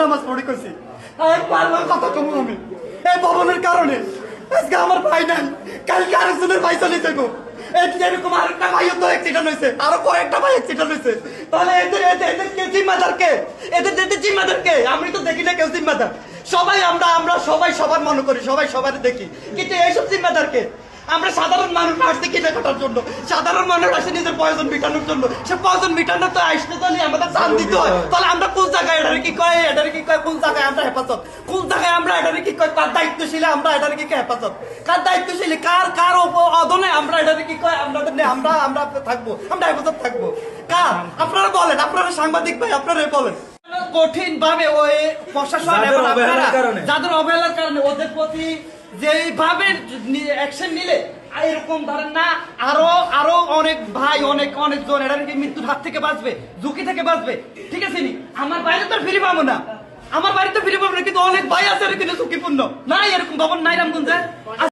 নামাজ পড়ে কইছি কথা কম আমি এই ভবনের কারণে আজকে আমার ভাই নাই, কালকে আরেকজনের ভাই চলে যাবো। এরকম আরেকটা ভাইও তো অ্যাক্সিডেন্ট হয়েছে, আরো কয়েকটা ভাই অ্যাক্সিডেন্ট হয়েছে। তাহলে এদের এদের কে জিম্মাদার কে? এদের জিম্মাদার কে? আমি তো দেখি না কেউ জিম্মাদার। সবাই আমরা সবাই সবার মনে করি, সবাই সবার দেখি, কিন্তু এইসব জিম্মাদার কে? আমরা সাধারণ মানুষ আসছি কেনাকাটার জন্য, সাধারণ মানুষ আসে নিজের প্রয়োজন মেটানোর জন্য। সে প্রয়োজন মেটানো তো আসতে তো আমাদের দান দিতে হয়। তাহলে আমরা কোন জায়গায় এটারে কি কয়, এটারে কি কয়, কোন জায়গায় আমরা হেফাজত, কোন জায়গায় আমরা এটারে কি কয়, কার দায়িত্বশীল আমরা এটারে কি কয় হেফাজত, কার দায়িত্বশীল, কার অধনে আমরা এটারে কি কয় আমরা থাকবো, আমরা হেফাজত থাকবো কার? আপনারা বলেন, আপনারা সাংবাদিক ভাই আপনারা বলেন। কঠিন ভাবে ওই প্রশাসন এবং আপনারা যাদের অবহেলার কারণে ওদের প্রতি যেভাবে অ্যাকশন নিলে এরকম ধরেন না আরো অনেক ভাই অনেকজন এটা মৃত্যুর হাত থেকে বাঁচবে, ঝুঁকি থেকে বাঁচবে। ঠিক আছে নি? আমার বাইরে তো ফিরে পাবো না, আমার বাড়িতে ফিরে পাবো না, কিন্তু অনেক ভাই আছে কিন্তু ঝুঁকিপূর্ণ নাই, এরকম ভবন নাই রামগঞ্জে।